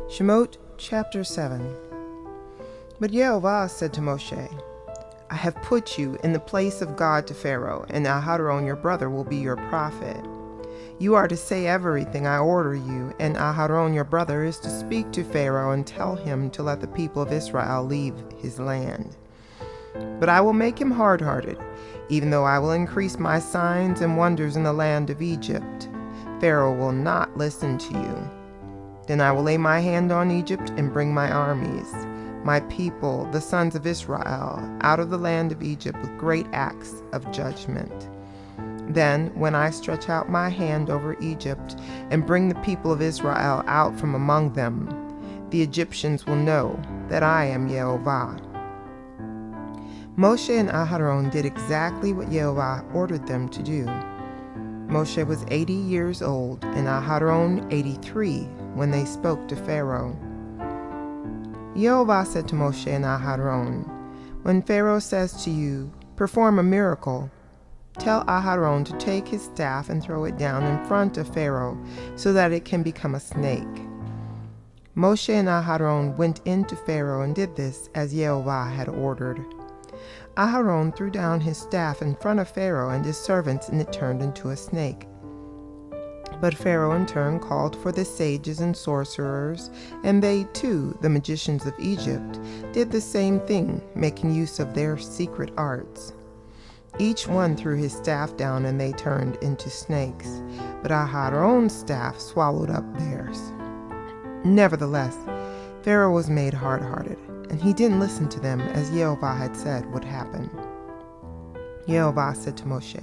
Shemot chapter 7. But Yeovah said to Moshe, I have put you in the place of God to Pharaoh, and Aharon your brother will be your prophet. You are to say everything I order you, and Aharon your brother is to speak to Pharaoh and tell him to let the people of Israel leave his land. But I will make him hard-hearted, even though I will increase my signs and wonders in the land of Egypt. Pharaoh will not listen to you. Then I will lay my hand on Egypt and bring my armies, my people, the sons of Israel, out of the land of Egypt with great acts of judgment. Then, when I stretch out my hand over Egypt and bring the people of Israel out from among them, the Egyptians will know that I am Yeovah. Moshe and Aharon did exactly what Yehovah ordered them to do. Moshe was 80 years old and Aharon 83 when they spoke to Pharaoh. Yehovah said to Moshe and Aharon, when Pharaoh says to you, perform a miracle, tell Aharon to take his staff and throw it down in front of Pharaoh so that it can become a snake. Moshe and Aharon went into Pharaoh and did this as Yehovah had ordered. Aharon threw down his staff in front of Pharaoh and his servants, and it turned into a snake. But Pharaoh in turn called for the sages and sorcerers, and they too, the magicians of Egypt, did the same thing, making use of their secret arts. Each one threw his staff down, and they turned into snakes, but Aharon's staff swallowed up theirs. Nevertheless, Pharaoh was made hard-hearted, and he didn't listen to them as Yehovah had said would happen. Yehovah said to Moshe,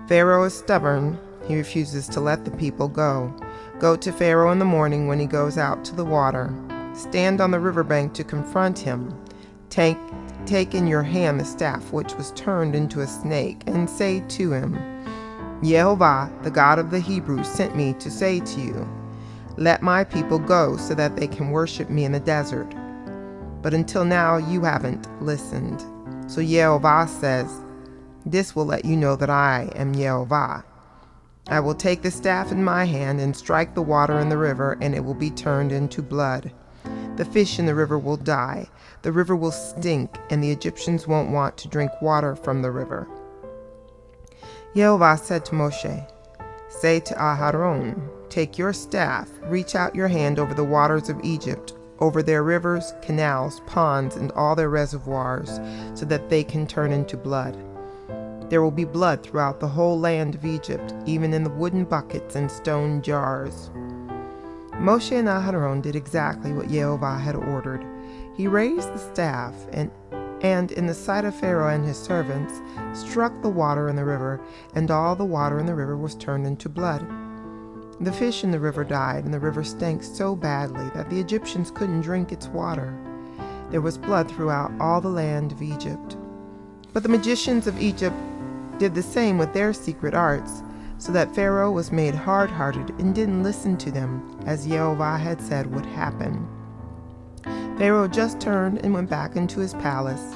Pharaoh is stubborn. He refuses to let the people go. Go to Pharaoh in the morning when he goes out to the water. Stand on the riverbank to confront him. Take in your hand the staff which was turned into a snake, and say to him, Yehovah, the God of the Hebrews, sent me to say to you, let my people go so that they can worship me in the desert. But until now you haven't listened. So Yehovah says, this will let you know that I am Yehovah. I will take the staff in my hand and strike the water in the river, and it will be turned into blood. The fish in the river will die, the river will stink, and the Egyptians won't want to drink water from the river. Yehovah said to Moshe, say to Aharon, take your staff, reach out your hand over the waters of Egypt, over their rivers, canals, ponds, and all their reservoirs, so that they can turn into blood. There will be blood throughout the whole land of Egypt, even in the wooden buckets and stone jars. Moshe and Aharon did exactly what Yehovah had ordered. He raised the staff and in the sight of Pharaoh and his servants, struck the water in the river, and all the water in the river was turned into blood. The fish in the river died, and the river stank so badly that the Egyptians couldn't drink its water. There was blood throughout all the land of Egypt. But the magicians of Egypt did the same with their secret arts, so that Pharaoh was made hard-hearted and didn't listen to them, as Yehovah had said would happen. Pharaoh just turned and went back to his palace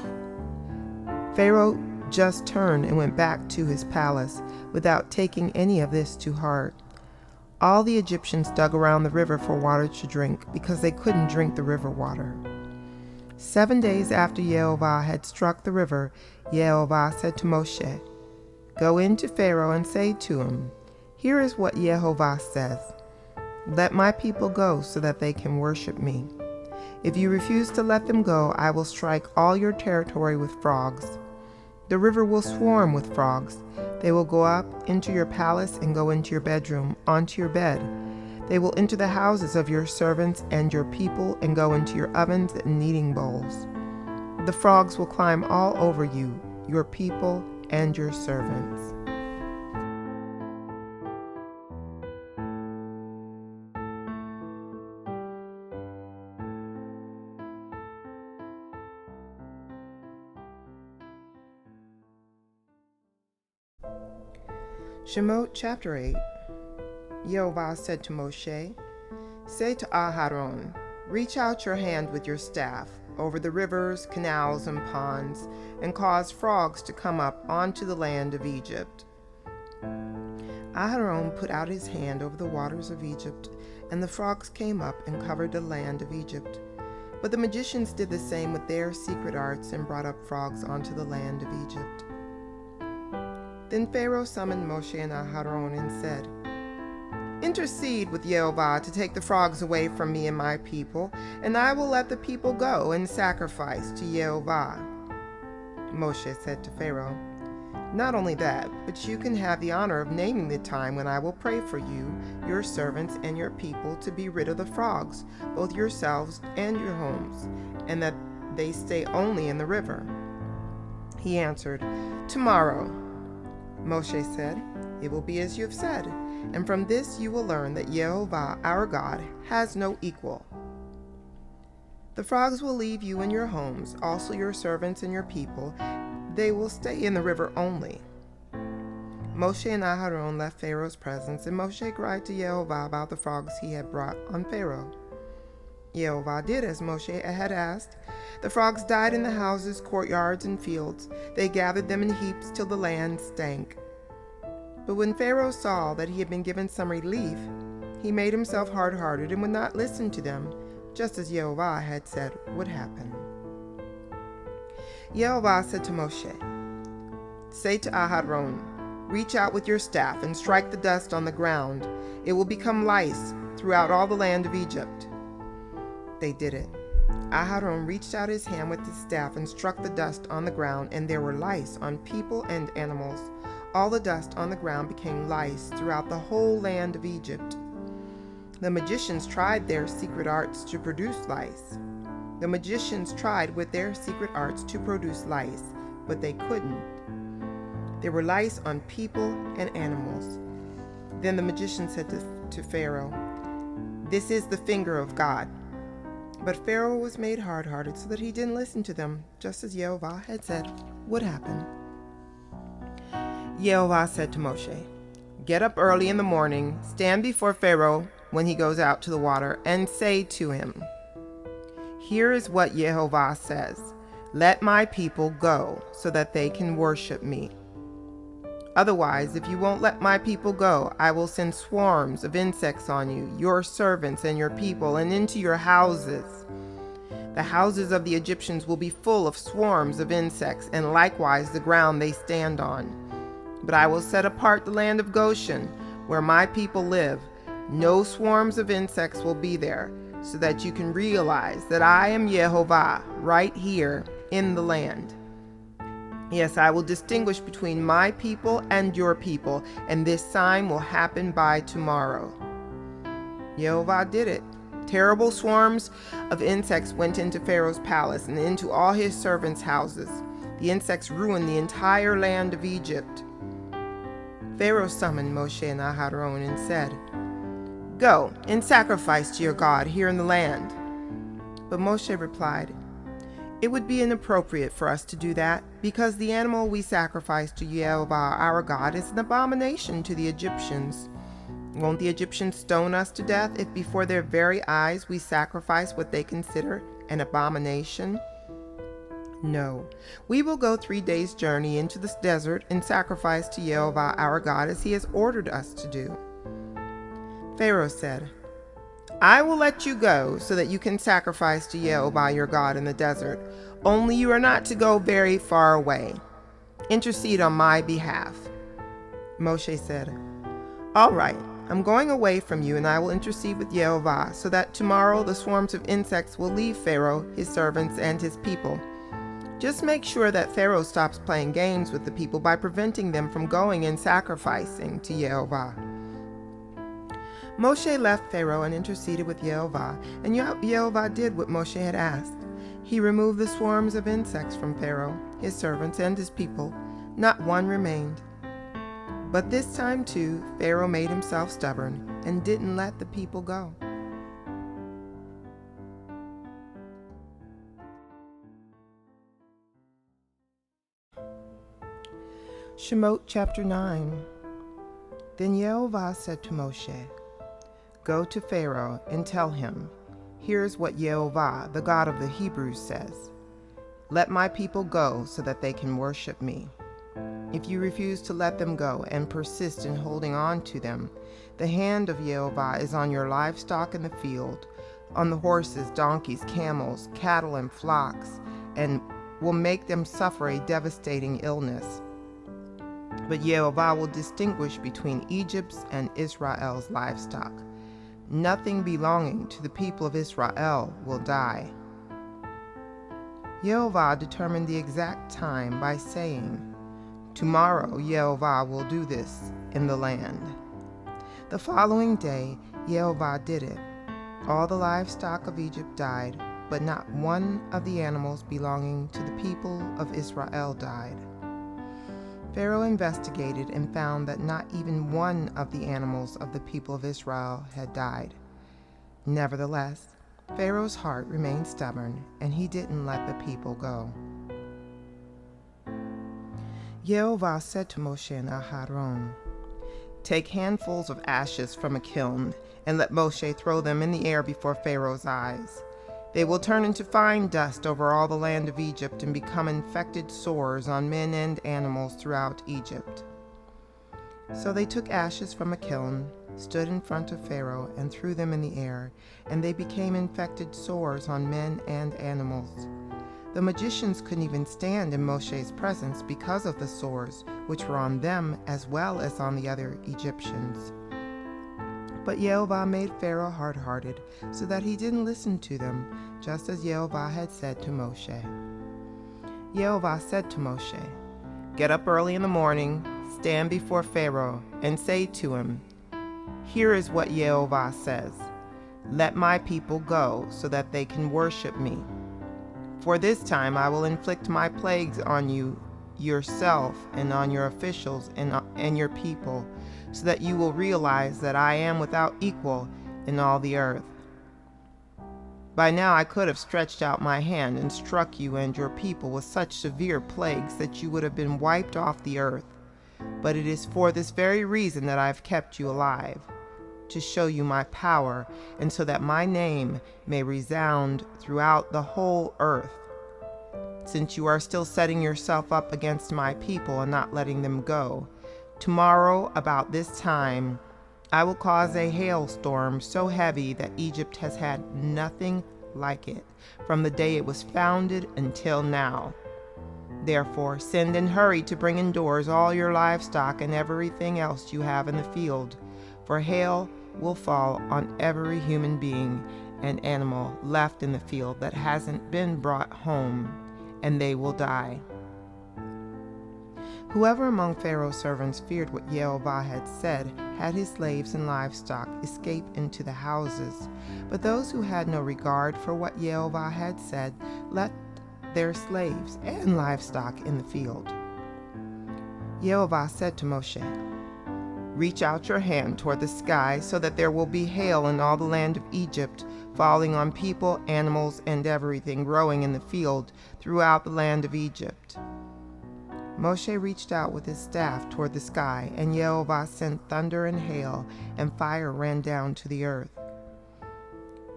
without taking any of this to heart. All the Egyptians dug around the river for water to drink, because they couldn't drink the river water. 7 days after Yehovah had struck the river, Yehovah said to Moshe, go in to Pharaoh and say to him, here is what Yehovah says, let my people go so that they can worship me. If you refuse to let them go, I will strike all your territory with frogs. The river will swarm with frogs. They will go up into your palace and go into your bedroom, onto your bed. They will enter the houses of your servants and your people and go into your ovens and kneading bowls. The frogs will climb all over you, your people, and your servants. Shemot chapter 8. Yehovah said to Moshe, say to Aharon, reach out your hand with your staff over the rivers, canals, and ponds, and cause frogs to come up onto the land of Egypt. Aharon put out his hand over the waters of Egypt, and the frogs came up and covered the land of Egypt. But the magicians did the same with their secret arts and brought up frogs onto the land of Egypt. Then Pharaoh summoned Moshe and Aharon and said, "Intercede with Yeovah to take the frogs away from me and my people, and I will let the people go and sacrifice to Yeovah." Moshe said to Pharaoh, "Not only that, but you can have the honor of naming the time when I will pray for you, your servants, and your people to be rid of the frogs, both yourselves and your homes, and that they stay only in the river." He answered, "Tomorrow." Moshe said, "It will be as you have said, and from this you will learn that Yehovah, our God, has no equal. The frogs will leave you and your homes, also your servants and your people. They will stay in the river only." Moshe and Aharon left Pharaoh's presence, and Moshe cried to Yehovah about the frogs he had brought on Pharaoh. Yehovah did as Moshe had asked. The frogs died in the houses, courtyards, and fields. They gathered them in heaps till the land stank. But when Pharaoh saw that he had been given some relief, he made himself hard-hearted and would not listen to them, just as Yehovah had said would happen. Yehovah said to Moshe, "Say to Aharon, 'Reach out with your staff and strike the dust on the ground. It will become lice throughout all the land of Egypt.'" They did it. Aharon reached out his hand with his staff and struck the dust on the ground, and there were lice on people and animals. All the dust on the ground became lice throughout the whole land of Egypt. The magicians tried their secret arts to produce lice. The magicians tried with their secret arts to produce lice, but they couldn't. There were lice on people and animals. Then the magician said to Pharaoh, "This is the finger of God." But Pharaoh was made hard-hearted so that he didn't listen to them, just as Yehovah had said would happen. Yehovah said to Moshe, "Get up early in the morning, stand before Pharaoh when he goes out to the water, and say to him, 'Here is what Yehovah says, let my people go so that they can worship me. Otherwise, if you won't let my people go, I will send swarms of insects on you, your servants and your people, and into your houses. The houses of the Egyptians will be full of swarms of insects, and likewise the ground they stand on. But I will set apart the land of Goshen, where my people live. No swarms of insects will be there, so that you can realize that I am Yehovah right here in the land. Yes, I will distinguish between my people and your people, and this sign will happen by tomorrow.'" Yehovah did it. Terrible swarms of insects went into Pharaoh's palace and into all his servants' houses. The insects ruined the entire land of Egypt. Pharaoh summoned Moshe and Aharon and said, "Go and sacrifice to your God here in the land." But Moshe replied, "It would be inappropriate for us to do that, because the animal we sacrifice to Yehovah our God is an abomination to the Egyptians. Won't the Egyptians stone us to death if before their very eyes we sacrifice what they consider an abomination? No, we will go 3 days' journey into the desert and sacrifice to Yehovah our God as he has ordered us to do." Pharaoh said, "I will let you go so that you can sacrifice to Yehovah your God in the desert. Only you are not to go very far away. Intercede on my behalf." Moshe said, "All right, I'm going away from you, and I will intercede with Yehovah, so that tomorrow the swarms of insects will leave Pharaoh, his servants, and his people. Just make sure that Pharaoh stops playing games with the people by preventing them from going and sacrificing to Yehovah." Moshe left Pharaoh and interceded with Yehovah, and Yehovah did what Moshe had asked. He removed the swarms of insects from Pharaoh, his servants, and his people. Not one remained. But this time, too, Pharaoh made himself stubborn and didn't let the people go. Shemot chapter 9. Then Yehovah said to Moshe, "Go to Pharaoh and tell him, 'Here is what Yehovah, the God of the Hebrews, says. Let my people go so that they can worship me.'" If you refuse to let them go and persist in holding on to them, the hand of Yeovah is on your livestock in the field, on the horses, donkeys, camels, cattle, and flocks, and will make them suffer a devastating illness. But Yeovah will distinguish between Egypt's and Israel's livestock. Nothing belonging to the people of Israel will die. Yeovah determined the exact time by saying, "Tomorrow Yeovah will do this in the land." The following day, Yeovah did it. All the livestock of Egypt died, but not one of the animals belonging to the people of Israel died. Pharaoh investigated and found that not even one of the animals of the people of Israel had died. Nevertheless, Pharaoh's heart remained stubborn, and he didn't let the people go. Yehovah said to Moshe and Aharon, "Take handfuls of ashes from a kiln, and let Moshe throw them in the air before Pharaoh's eyes. They will turn into fine dust over all the land of Egypt and become infected sores on men and animals throughout Egypt." So they took ashes from a kiln, stood in front of Pharaoh, and threw them in the air, and they became infected sores on men and animals. The magicians couldn't even stand in Moshe's presence because of the sores, which were on them as well as on the other Egyptians. But Yehovah made Pharaoh hard-hearted, so that he didn't listen to them, just as Yehovah had said to Moshe. Yehovah said to Moshe, "Get up early in the morning, stand before Pharaoh, and say to him, 'Here is what Yehovah says. Let my people go, so that they can worship me. For this time I will inflict my plagues on you yourself and on your officials and your people, so that you will realize that I am without equal in all the earth. By now I could have stretched out my hand and struck you and your people with such severe plagues that you would have been wiped off the earth. But it is for this very reason that I have kept you alive, to show you my power, and so that my name may resound throughout the whole earth. Since you are still setting yourself up against my people and not letting them go, tomorrow about this time I will cause a hailstorm so heavy that Egypt has had nothing like it from the day it was founded until now. Therefore send and hurry to bring indoors all your livestock and everything else you have in the field, for hail will fall on every human being and animal left in the field that hasn't been brought home, and they will die." Whoever among Pharaoh's servants feared what Yehovah had said had his slaves and livestock escape into the houses, but those who had no regard for what Yehovah had said left their slaves and livestock in the field. Yehovah said to Moshe, "Reach out your hand toward the sky so that there will be hail in all the land of Egypt, falling on people, animals, and everything growing in the field throughout the land of Egypt." Moshe reached out with his staff toward the sky, and Yehovah sent thunder and hail, and fire ran down to the earth.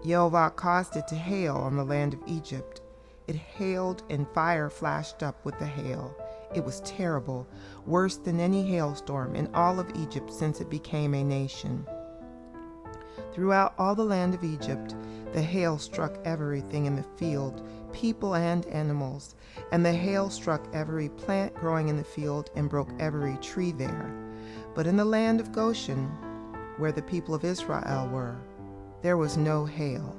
Yehovah caused it to hail on the land of Egypt. It hailed, and fire flashed up with the hail. It was terrible, worse than any hailstorm in all of Egypt since it became a nation. Throughout all the land of Egypt, the hail struck everything in the field, people and animals, and the hail struck every plant growing in the field and broke every tree there. But in the land of Goshen, where the people of Israel were, there was no hail.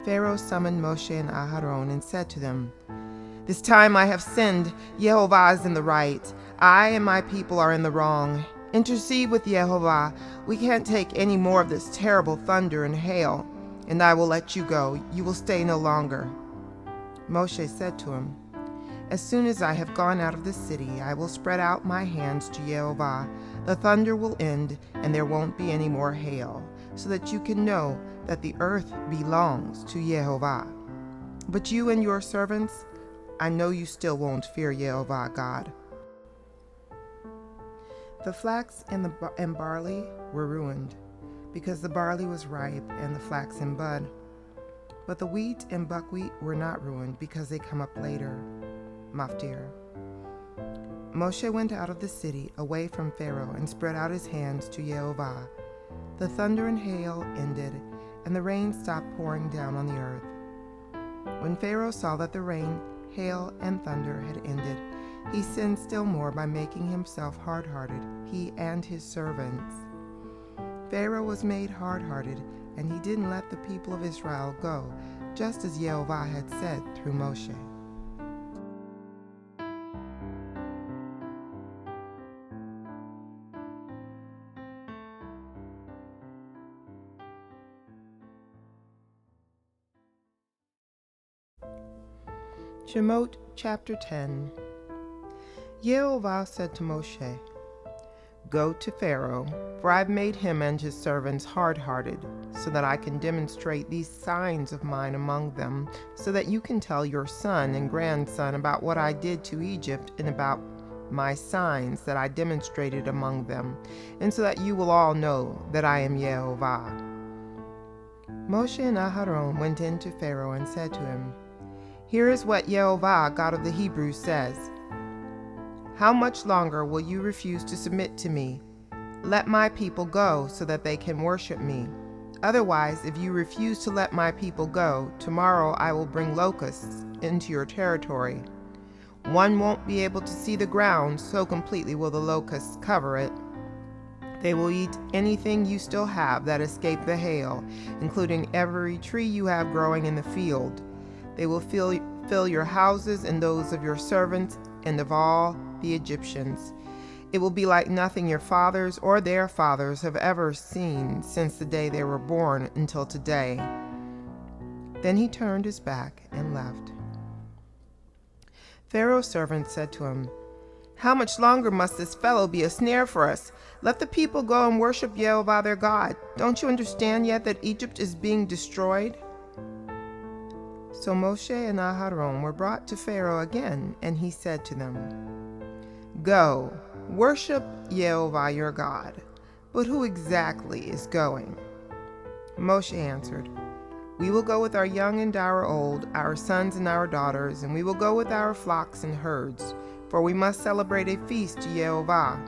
Pharaoh summoned Moshe and Aharon and said to them, "This time I have sinned. Yehovah is in the right. I and my people are in the wrong. Intercede with Yehovah. We can't take any more of this terrible thunder and hail, and I will let you go. You will stay no longer." Moshe said to him, "As soon as I have gone out of the city, I will spread out my hands to Yehovah. The thunder will end, and there won't be any more hail, so that you can know that the earth belongs to Yehovah. But you and your servants, I know you still won't fear Yehovah God." The flax and barley were ruined, because the barley was ripe and the flax in bud. But the wheat and buckwheat were not ruined, because they come up later. Maftir. Moshe went out of the city, away from Pharaoh, and spread out his hands to Yeovah. The thunder and hail ended, and the rain stopped pouring down on the earth. When Pharaoh saw that the rain, hail, and thunder had ended, he sinned still more by making himself hard-hearted, he and his servants. Pharaoh was made hard-hearted, and he didn't let the people of Israel go, just as Yehovah had said through Moshe. Shemot chapter 10. Yehovah said to Moshe, "Go to Pharaoh, for I've made him and his servants hard-hearted, so that I can demonstrate these signs of mine among them, so that you can tell your son and grandson about what I did to Egypt and about my signs that I demonstrated among them, and so that you will all know that I am Yehovah." Moshe and Aharon went in to Pharaoh and said to him, "Here is what Yehovah, God of the Hebrews, says. How much longer will you refuse to submit to me? Let my people go so that they can worship me. Otherwise, if you refuse to let my people go, tomorrow I will bring locusts into your territory. One won't be able to see the ground, so completely will the locusts cover it. They will eat anything you still have that escaped the hail, including every tree you have growing in the field. They will fill your houses and those of your servants and of all the Egyptians. It will be like nothing your fathers or their fathers have ever seen since the day they were born until today." Then he turned his back and left. Pharaoh's servant said to him, "How much longer must this fellow be a snare for us? Let the people go and worship Yehovah their God. Don't you understand yet that Egypt is being destroyed?" So Moshe and Aharon were brought to Pharaoh again, and he said to them, "Go, worship Yehovah your God. But who exactly is going?" Moshe answered, "We will go with our young and our old, our sons and our daughters, and we will go with our flocks and herds, for we must celebrate a feast to Yehovah."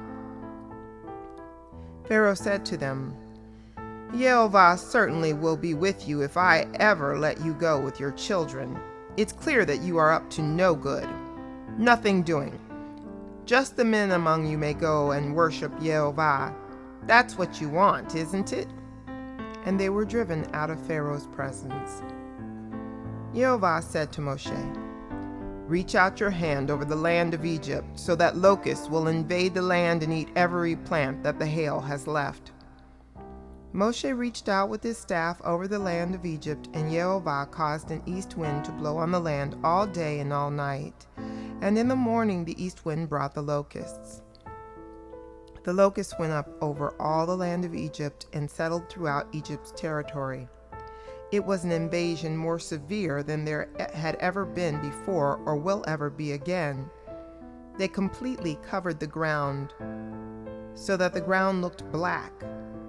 Pharaoh said to them, "Yehovah certainly will be with you if I ever let you go with your children. It's clear that you are up to no good. Nothing doing. Just the men among you may go and worship Yehovah. That's what you want, isn't it?" And they were driven out of Pharaoh's presence. Yehovah said to Moshe, "Reach out your hand over the land of Egypt, so that locusts will invade the land and eat every plant that the hail has left." Moshe reached out with his staff over the land of Egypt, and Yehovah caused an east wind to blow on the land all day and all night. And in the morning the east wind brought the locusts. The locusts went up over all the land of Egypt and settled throughout Egypt's territory. It was an invasion more severe than there had ever been before or will ever be again. They completely covered the ground so that the ground looked black.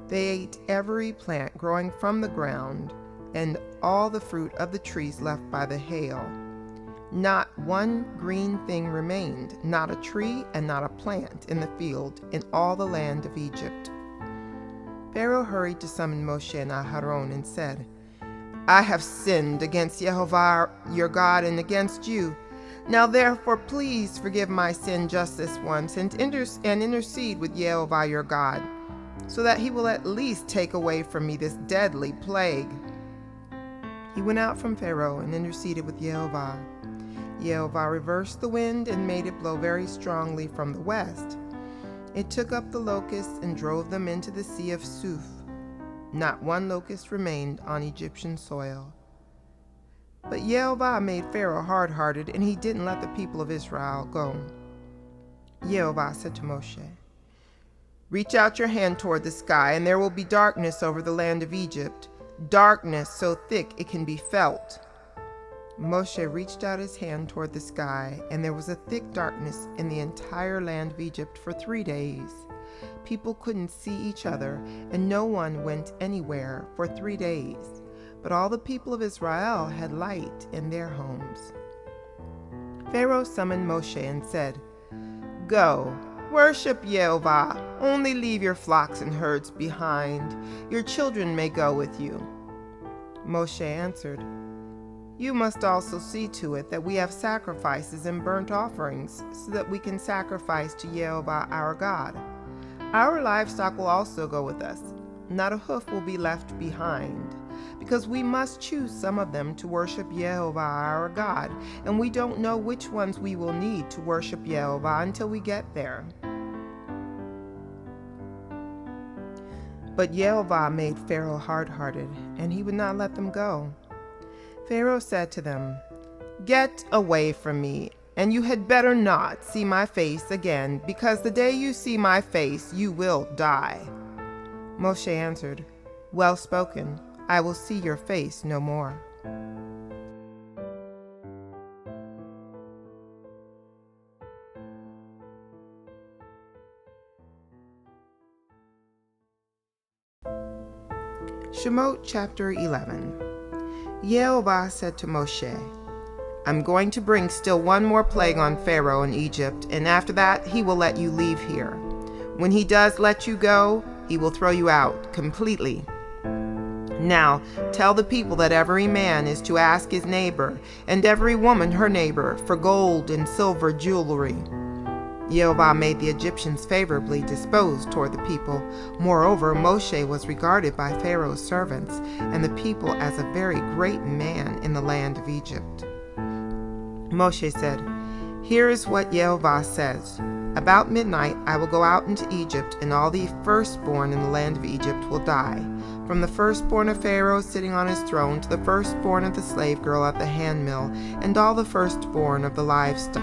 They ate every plant growing from the ground and all the fruit of the trees left by the hail. Not one green thing remained, not a tree and not a plant in the field in all the land of Egypt. Pharaoh hurried to summon Moshe and Aharon and said, "I have sinned against Yehovah your God and against you. Now therefore please forgive my sin just this once and intercede with Yehovah your God, so that he will at least take away from me this deadly plague." He went out from Pharaoh and interceded with Yehovah. Yehovah reversed the wind and made it blow very strongly from the west. It took up the locusts and drove them into the Sea of Suf. Not one locust remained on Egyptian soil. But Yehovah made Pharaoh hard-hearted, and he didn't let the people of Israel go. Yehovah said to Moshe, "Reach out your hand toward the sky, and there will be darkness over the land of Egypt, darkness so thick it can be felt." Moshe reached out his hand toward the sky, and there was a thick darkness in the entire land of Egypt for 3 days. People couldn't see each other, and no one went anywhere for 3 days. But all the people of Israel had light in their homes. Pharaoh summoned Moshe and said, Go, worship Yeovah, only leave your flocks and herds behind. Your children may go with you." Moshe answered, "You must also see to it that we have sacrifices and burnt offerings, so that we can sacrifice to Yehovah our God. Our livestock will also go with us. Not a hoof will be left behind, because we must choose some of them to worship Yehovah our God, and we don't know which ones we will need to worship Yehovah until we get there." But Yehovah made Pharaoh hard-hearted, and he would not let them go. Pharaoh said to them, "Get away from me, and you had better not see my face again, because the day you see my face, you will die." Moshe answered, "Well spoken. I will see your face no more." Shemot chapter 11. Yeovah said to Moshe, "I'm going to bring still one more plague on Pharaoh in Egypt, and after that he will let you leave here. When he does let you go, he will throw you out completely. Now tell the people that every man is to ask his neighbor, and every woman her neighbor, for gold and silver jewelry." Yehovah made the Egyptians favorably disposed toward the people. Moreover, Moshe was regarded by Pharaoh's servants and the people as a very great man in the land of Egypt. Moshe said, "Here is what Yehovah says. About midnight I will go out into Egypt, and all the firstborn in the land of Egypt will die, from the firstborn of Pharaoh sitting on his throne to the firstborn of the slave girl at the handmill, and all the firstborn of the livestock.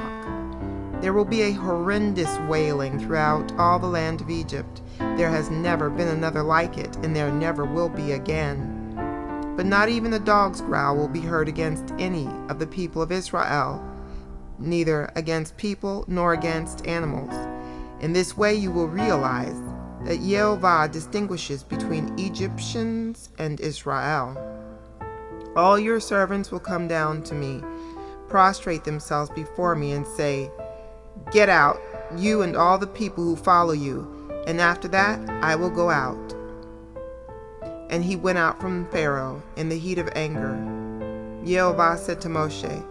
There will be a horrendous wailing throughout all the land of Egypt. There has never been another like it, and there never will be again. But not even a dog's growl will be heard against any of the people of Israel, neither against people nor against animals. In this way you will realize that Yehovah distinguishes between Egyptians and Israel. All your servants will come down to me, prostrate themselves before me, and say, 'Get out, you and all the people who follow you,' and after that I will go out." And he went out from Pharaoh in the heat of anger. Yehovah said to Moshe,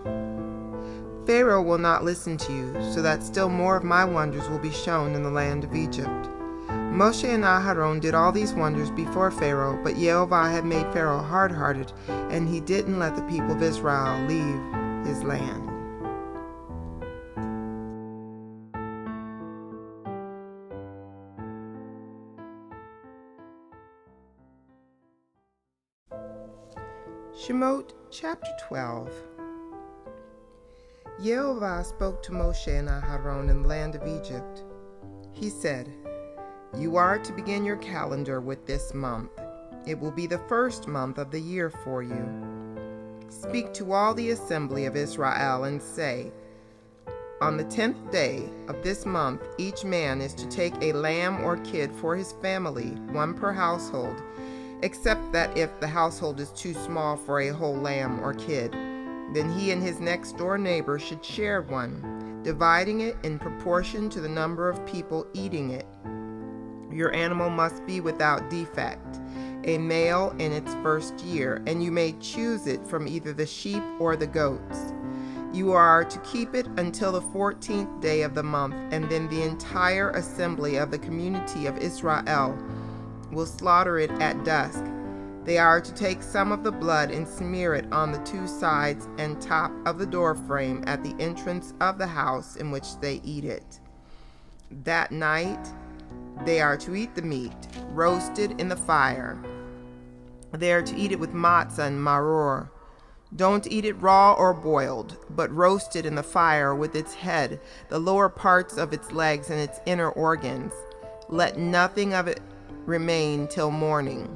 "Pharaoh will not listen to you, so that still more of my wonders will be shown in the land of Egypt." Moshe and Aharon did all these wonders before Pharaoh, but Yehovah had made Pharaoh hard-hearted, and he didn't let the people of Israel leave his land. Shemot chapter 12. Yehovah spoke to Moshe and Aharon in the land of Egypt. He said, "You are to begin your calendar with this month. It will be the first month of the year for you. Speak to all the assembly of Israel and say, 'On the 10th day of this month, each man is to take a lamb or kid for his family, one per household, except that if the household is too small for a whole lamb or kid, then he and his next-door neighbor should share one, dividing it in proportion to the number of people eating it. Your animal must be without defect, a male in its first year, and you may choose it from either the sheep or the goats. You are to keep it until the 14th day of the month, and then the entire assembly of the community of Israel will slaughter it at dusk. They are to take some of the blood and smear it on the two sides and top of the door frame at the entrance of the house in which they eat it. That night they are to eat the meat, roasted in the fire. They are to eat it with matzah and maror. Don't eat it raw or boiled, but roasted in the fire with its head, the lower parts of its legs, and its inner organs. Let nothing of it remain till morning.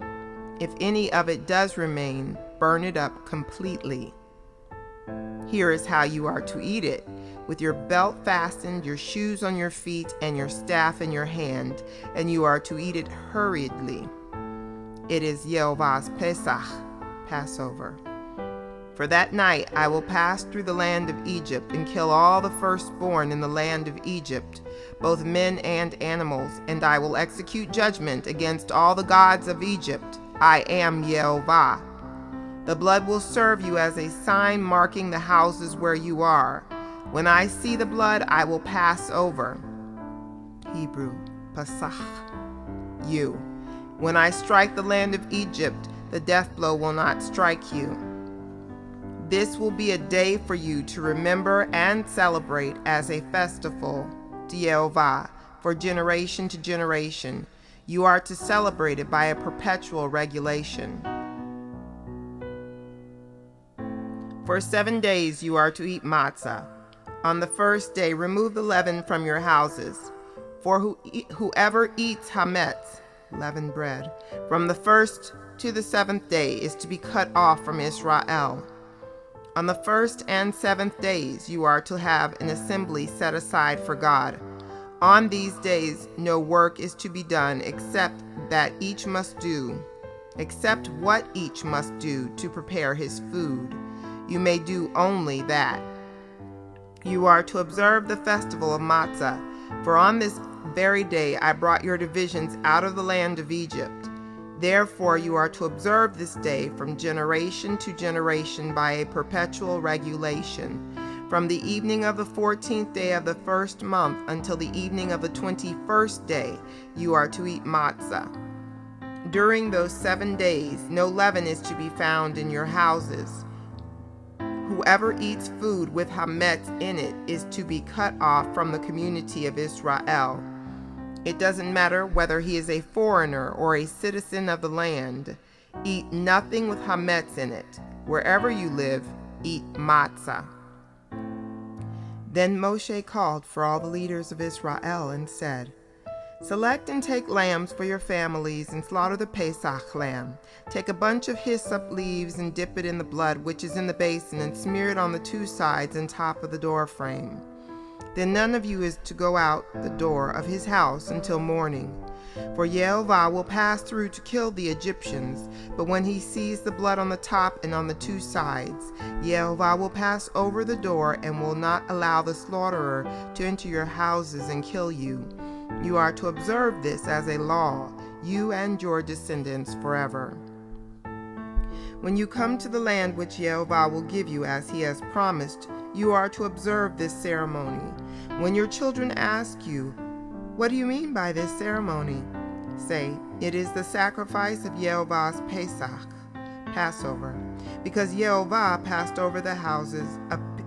If any of it does remain, burn it up completely. Here is how you are to eat it: with your belt fastened, your shoes on your feet, and your staff in your hand, and you are to eat it hurriedly. It is Yeovah's Pesach, Passover. For that night I will pass through the land of Egypt and kill all the firstborn in the land of Egypt, both men and animals, and I will execute judgment against all the gods of Egypt. I am Yeovah. The blood will serve you as a sign marking the houses where you are. When I see the blood, I will pass over. Hebrew, Pesach, you. When I strike the land of Egypt, the death blow will not strike you. This will be a day for you to remember and celebrate as a festival to Yeovah for generation to generation. You are to celebrate it by a perpetual regulation. For 7 days you are to eat matzah. On the first day remove the leaven from your houses. For whoever eats hametz, leavened bread, from the first to the 7th day is to be cut off from Israel. On the 1st and 7th days you are to have an assembly set aside for God. On these days no work is to be done except what each must do to prepare his food. You may do only that. You are to observe the festival of matzah, for on this very day I brought your divisions out of the land of Egypt. Therefore you are to observe this day from generation to generation by a perpetual regulation. From the evening of the 14th day of the first month until the evening of the 21st day, you are to eat matzah. During those 7 days, no leaven is to be found in your houses. Whoever eats food with hametz in it is to be cut off from the community of Israel. It doesn't matter whether he is a foreigner or a citizen of the land. Eat nothing with hametz in it. Wherever you live, eat matzah. Then Moshe called for all the leaders of Israel and said, Select and take lambs for your families and slaughter the Pesach lamb. Take a bunch of hyssop leaves and dip it in the blood which is in the basin and smear it on the 2 sides and top of the door frame. Then none of you is to go out the door of his house until morning. For Yelva will pass through to kill the Egyptians, but when he sees the blood on the top and on the 2 sides, Yelva will pass over the door and will not allow the slaughterer to enter your houses and kill you. You are to observe this as a law, you and your descendants forever. When you come to the land which Yehovah will give you as he has promised, you are to observe this ceremony. When your children ask you, What do you mean by this ceremony? Say, It is the sacrifice of Yehovah's Pesach, Passover, because Yehovah passed over the houses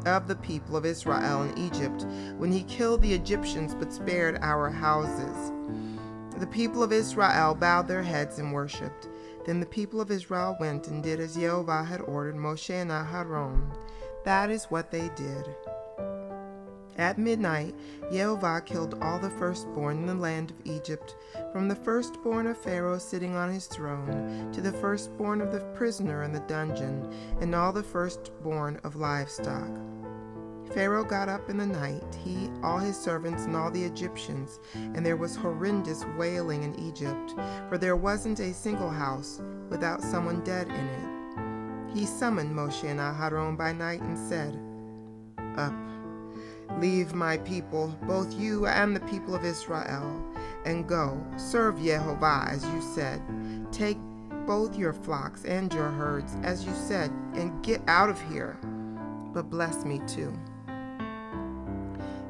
of the people of Israel in Egypt when he killed the Egyptians but spared our houses. The people of Israel bowed their heads and worshipped. Then the people of Israel went and did as Yehovah had ordered Moshe and Aharon. That is what they did. At midnight, Yehovah killed all the firstborn in the land of Egypt, from the firstborn of Pharaoh sitting on his throne, to the firstborn of the prisoner in the dungeon, and all the firstborn of livestock. Pharaoh got up in the night, he, all his servants, and all the Egyptians, and there was horrendous wailing in Egypt, for there wasn't a single house without someone dead in it. He summoned Moshe and Aharon by night and said, Up, leave my people, both you and the people of Israel, and go, serve Yehovah as you said. Take both your flocks and your herds as you said, and get out of here, but bless me too.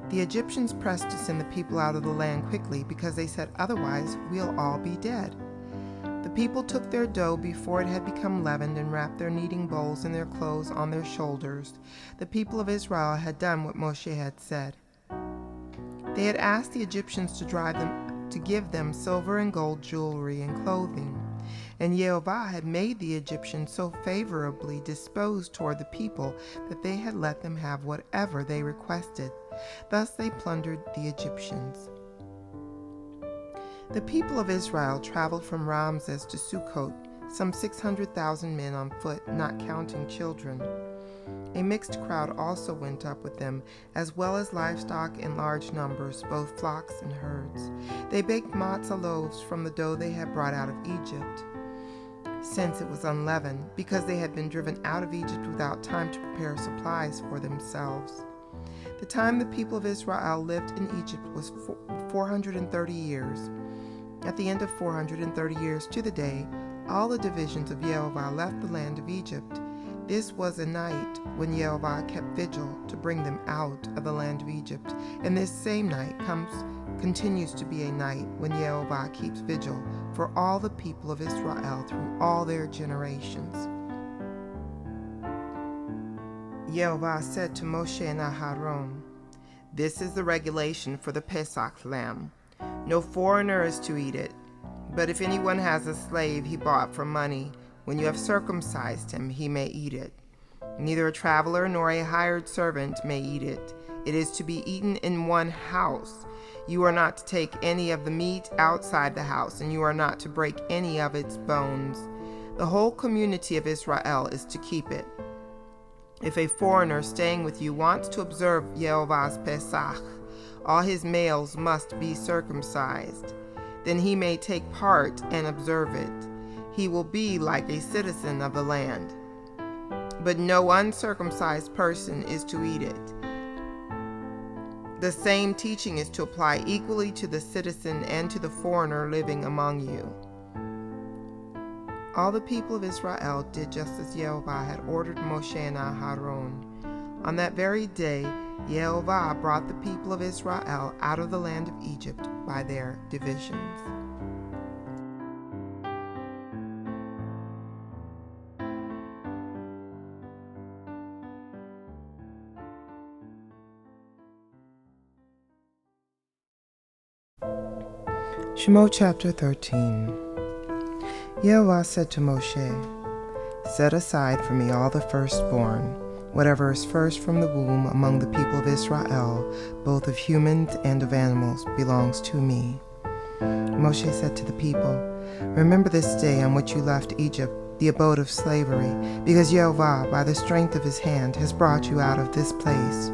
The Egyptians pressed to send the people out of the land quickly because they said, Otherwise we'll all be dead. The people took their dough before it had become leavened and wrapped their kneading bowls and their clothes on their shoulders. The people of Israel had done what Moshe had said. They had asked the Egyptians to give them silver and gold jewelry and clothing. And Yehovah had made the Egyptians so favorably disposed toward the people that they had let them have whatever they requested. Thus they plundered the Egyptians. The people of Israel traveled from Ramses to Sukkot, some 600,000 men on foot, not counting children. A mixed crowd also went up with them, as well as livestock in large numbers, both flocks and herds. They baked matzah loaves from the dough they had brought out of Egypt. since it was unleavened, because they had been driven out of Egypt without time to prepare supplies for themselves. The time the people of Israel lived in Egypt was 430 years. At the end of 430 years to the day, all the divisions of Yeovah left the land of Egypt. This was a night when Yehovah kept vigil to bring them out of the land of Egypt, and this same night continues to be a night when Yehovah keeps vigil for all the people of Israel through all their generations. Yehovah said to Moshe and Aharon, "This is the regulation for the Pesach lamb. No foreigner is to eat it, but if anyone has a slave he bought for money, when you have circumcised him, he may eat it. Neither a traveler nor a hired servant may eat it. It is to be eaten in one house. You are not to take any of the meat outside the house, and you are not to break any of its bones. The whole community of Israel is to keep it. If a foreigner staying with you wants to observe Yehovah's Pesach, all his males must be circumcised. Then he may take part and observe it. He will be like a citizen of the land. But no uncircumcised person is to eat it. The same teaching is to apply equally to the citizen and to the foreigner living among you." All the people of Israel did just as Yehovah had ordered Moshe and Aharon. On that very day, Yehovah brought the people of Israel out of the land of Egypt by their divisions. Shemot chapter 13. Yelva said to Moshe, "Set aside for me all the firstborn, whatever is first from the womb among the people of Israel, both of humans and of animals, belongs to me." Moshe said to the people, "Remember this day on which you left Egypt, the abode of slavery, because Yehovah, by the strength of his hand, has brought you out of this place.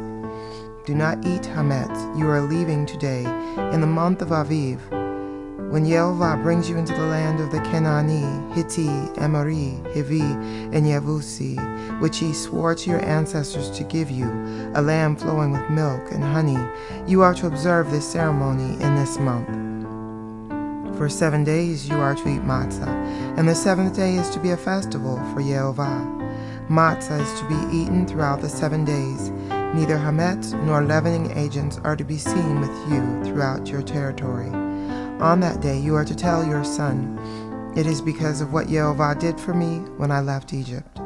Do not eat hametz. You are leaving today, in the month of Aviv, when Yehovah brings you into the land of the Canaani, Hitti, Amori, Hivi, and Yevusi, which he swore to your ancestors to give you, a land flowing with milk and honey. You are to observe this ceremony in this month. For 7 days you are to eat matzah, and the seventh day is to be a festival for Yehovah. Matzah is to be eaten throughout the 7 days. Neither hametz nor leavening agents are to be seen with you throughout your territory. On that day you are to tell your son, 'It is because of what Yehovah did for me when I left Egypt.'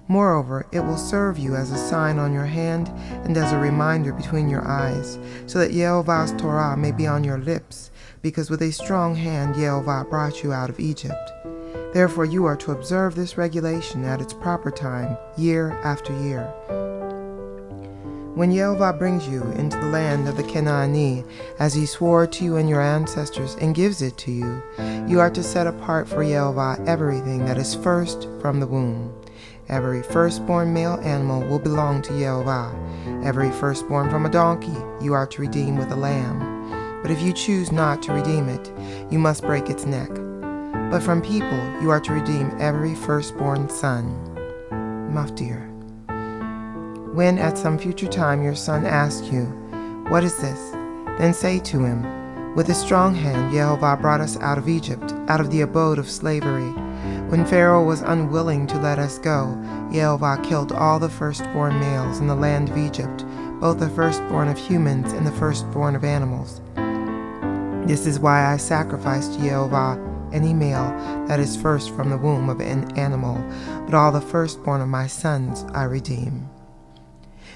Moreover, it will serve you as a sign on your hand and as a reminder between your eyes, so that Yehovah's Torah may be on your lips, because with a strong hand Yehovah brought you out of Egypt. Therefore you are to observe this regulation at its proper time, year after year. When Yehovah brings you into the land of the Canaani, as he swore to you and your ancestors, and gives it to you, you are to set apart for Yehovah everything that is first from the womb. Every firstborn male animal will belong to Yehovah. Every firstborn from a donkey you are to redeem with a lamb. But if you choose not to redeem it, you must break its neck. But from people you are to redeem every firstborn son." Maftir. When at some future time your son asks you, "What is this?" then say to him, "With a strong hand Yehovah brought us out of Egypt, out of the abode of slavery. When Pharaoh was unwilling to let us go, Yehovah killed all the firstborn males in the land of Egypt, both the firstborn of humans and the firstborn of animals. This is why I sacrifice to Yehovah any male that is first from the womb of an animal, but all the firstborn of my sons I redeem.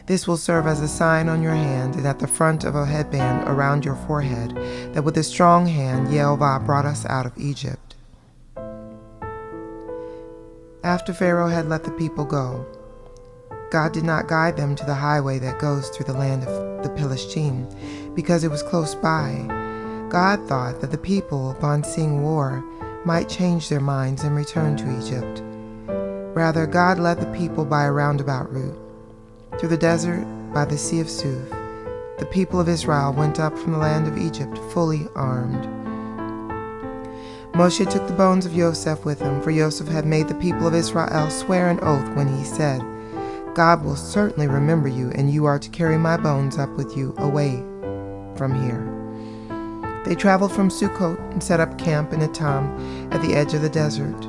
This will serve as a sign on your hand and at the front of a headband around your forehead, that with a strong hand Yehovah brought us out of Egypt." After Pharaoh had let the people go, God did not guide them to the highway that goes through the land of the Philistine, because it was close by. God thought that the people, upon seeing war, might change their minds and return to Egypt. Rather, God led the people by a roundabout route. Through the desert, by the Sea of Suf, the people of Israel went up from the land of Egypt fully armed. Moshe took the bones of Yosef with him, for Yosef had made the people of Israel swear an oath when he said, God will certainly remember you, and you are to carry my bones up with you away from here. They traveled from Sukkot and set up camp in Etam at the edge of the desert.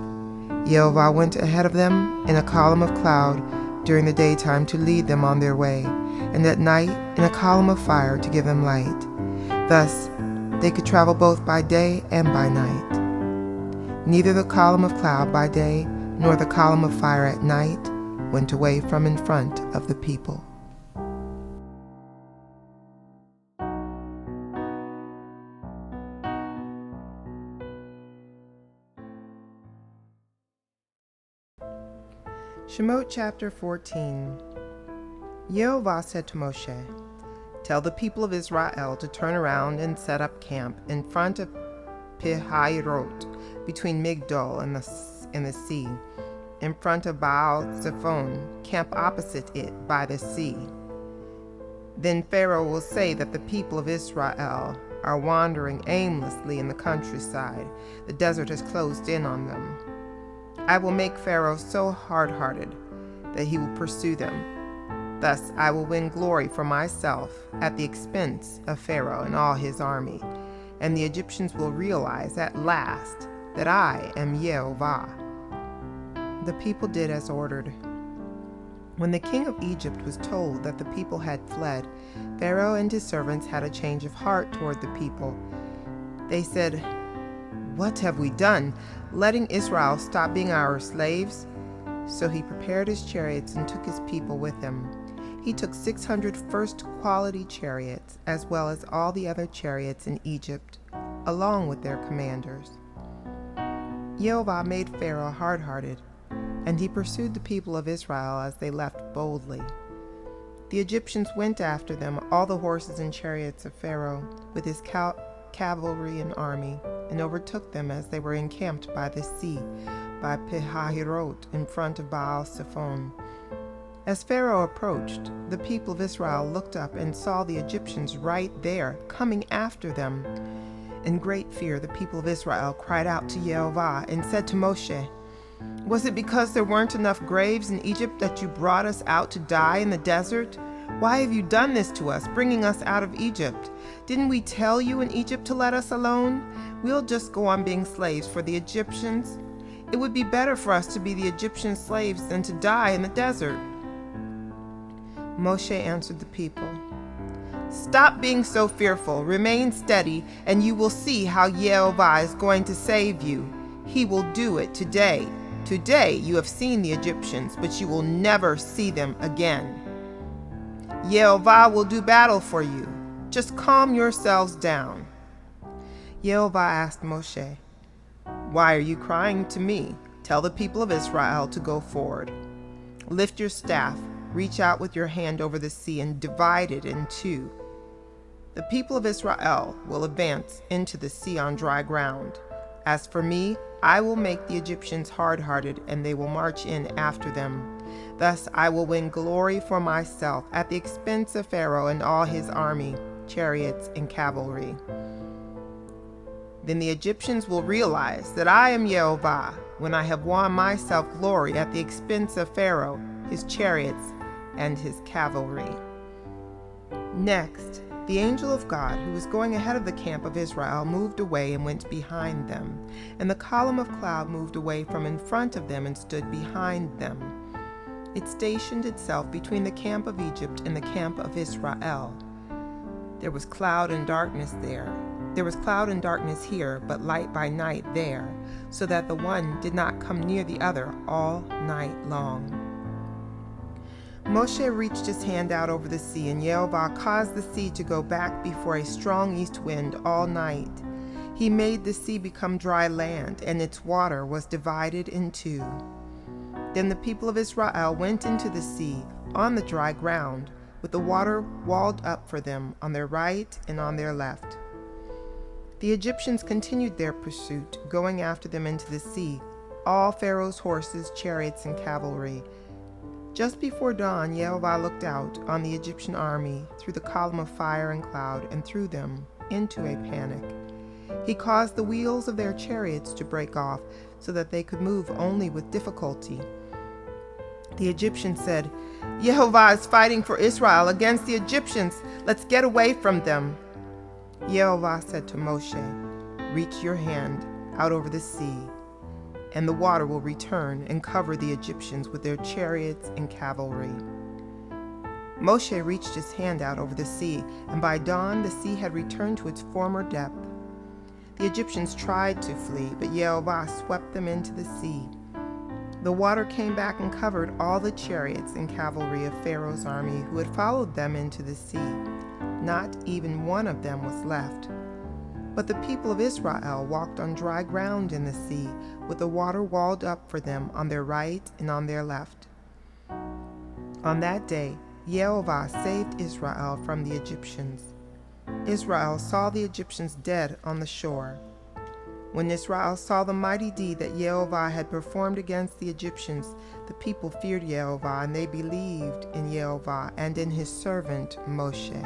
Yeovah went ahead of them in a column of cloud during the daytime to lead them on their way, and at night in a column of fire to give them light. Thus they could travel both by day and by night. Neither the column of cloud by day nor the column of fire at night went away from in front of the people. Shemot chapter 14. Yeovah said to Moshe, Tell the people of Israel to turn around and set up camp in front of Pihahirot, between Migdol and the sea, in front of Baal Zephon, camp opposite it by the sea. Then Pharaoh will say that the people of Israel are wandering aimlessly in the countryside. The desert has closed in on them. I will make Pharaoh so hard-hearted that he will pursue them. Thus I will win glory for myself at the expense of Pharaoh and all his army, and the Egyptians will realize at last that I am Yeovah. The people did as ordered. When the king of Egypt was told that the people had fled, Pharaoh and his servants had a change of heart toward the people. They said, What have we done, letting Israel stop being our slaves? So he prepared his chariots and took his people with him. He took 600 first-quality chariots, as well as all the other chariots in Egypt, along with their commanders. Yehovah made Pharaoh hard-hearted, and he pursued the people of Israel as they left boldly. The Egyptians went after them, all the horses and chariots of Pharaoh, with his cavalry and army, and overtook them as they were encamped by the sea, by Pihahirot, in front of Baal Zephon. As Pharaoh approached, the people of Israel looked up and saw the Egyptians right there, coming after them. In great fear, the people of Israel cried out to Yehovah and said to Moshe, Was it because there weren't enough graves in Egypt that you brought us out to die in the desert? Why have you done this to us, bringing us out of Egypt? Didn't we tell you in Egypt to let us alone? We'll just go on being slaves for the Egyptians. It would be better for us to be the Egyptian slaves than to die in the desert. Moshe answered the people, Stop being so fearful, remain steady, and you will see how Yehovah is going to save you. He will do it today. Today you have seen the Egyptians, but you will never see them again. Yehovah will do battle for you. Just calm yourselves down. Yehovah asked Moshe, Why are you crying to me? Tell the people of Israel to go forward. Lift your staff, reach out with your hand over the sea and divide it in two. The people of Israel will advance into the sea on dry ground. As for me, I will make the Egyptians hard-hearted, and they will march in after them. Thus I will win glory for myself at the expense of Pharaoh and all his army, chariots, and cavalry. Then the Egyptians will realize that I am Yehovah when I have won myself glory at the expense of Pharaoh, his chariots, and his cavalry. Next, the angel of God, who was going ahead of the camp of Israel, moved away and went behind them, and the column of cloud moved away from in front of them and stood behind them. It stationed itself between the camp of Egypt and the camp of Israel. There was cloud and darkness there. There was cloud and darkness here, but light by night there, so that the one did not come near the other all night long. Moshe reached his hand out over the sea, and Yehovah caused the sea to go back before a strong east wind all night. He made the sea become dry land, and its water was divided in two. Then the people of Israel went into the sea on the dry ground, with the water walled up for them on their right and on their left. The Egyptians continued their pursuit, going after them into the sea, all Pharaoh's horses, chariots, and cavalry. Just before dawn, Yehovah looked out on the Egyptian army through the column of fire and cloud and threw them into a panic. He caused the wheels of their chariots to break off, so that they could move only with difficulty. The Egyptians said, "Yehovah is fighting for Israel against the Egyptians. Let's get away from them." Yehovah said to Moshe, "Reach your hand out over the sea, and the water will return and cover the Egyptians with their chariots and cavalry." Moshe reached his hand out over the sea, and by dawn the sea had returned to its former depth. The Egyptians tried to flee, but Yehovah swept them into the sea. The water came back and covered all the chariots and cavalry of Pharaoh's army who had followed them into the sea. Not even one of them was left. But the people of Israel walked on dry ground in the sea, with the water walled up for them on their right and on their left. On that day, Yehovah saved Israel from the Egyptians. Israel saw the Egyptians dead on the shore. When Israel saw the mighty deed that Yehovah had performed against the Egyptians, the people feared Yehovah, and they believed in Yehovah and in his servant Moshe.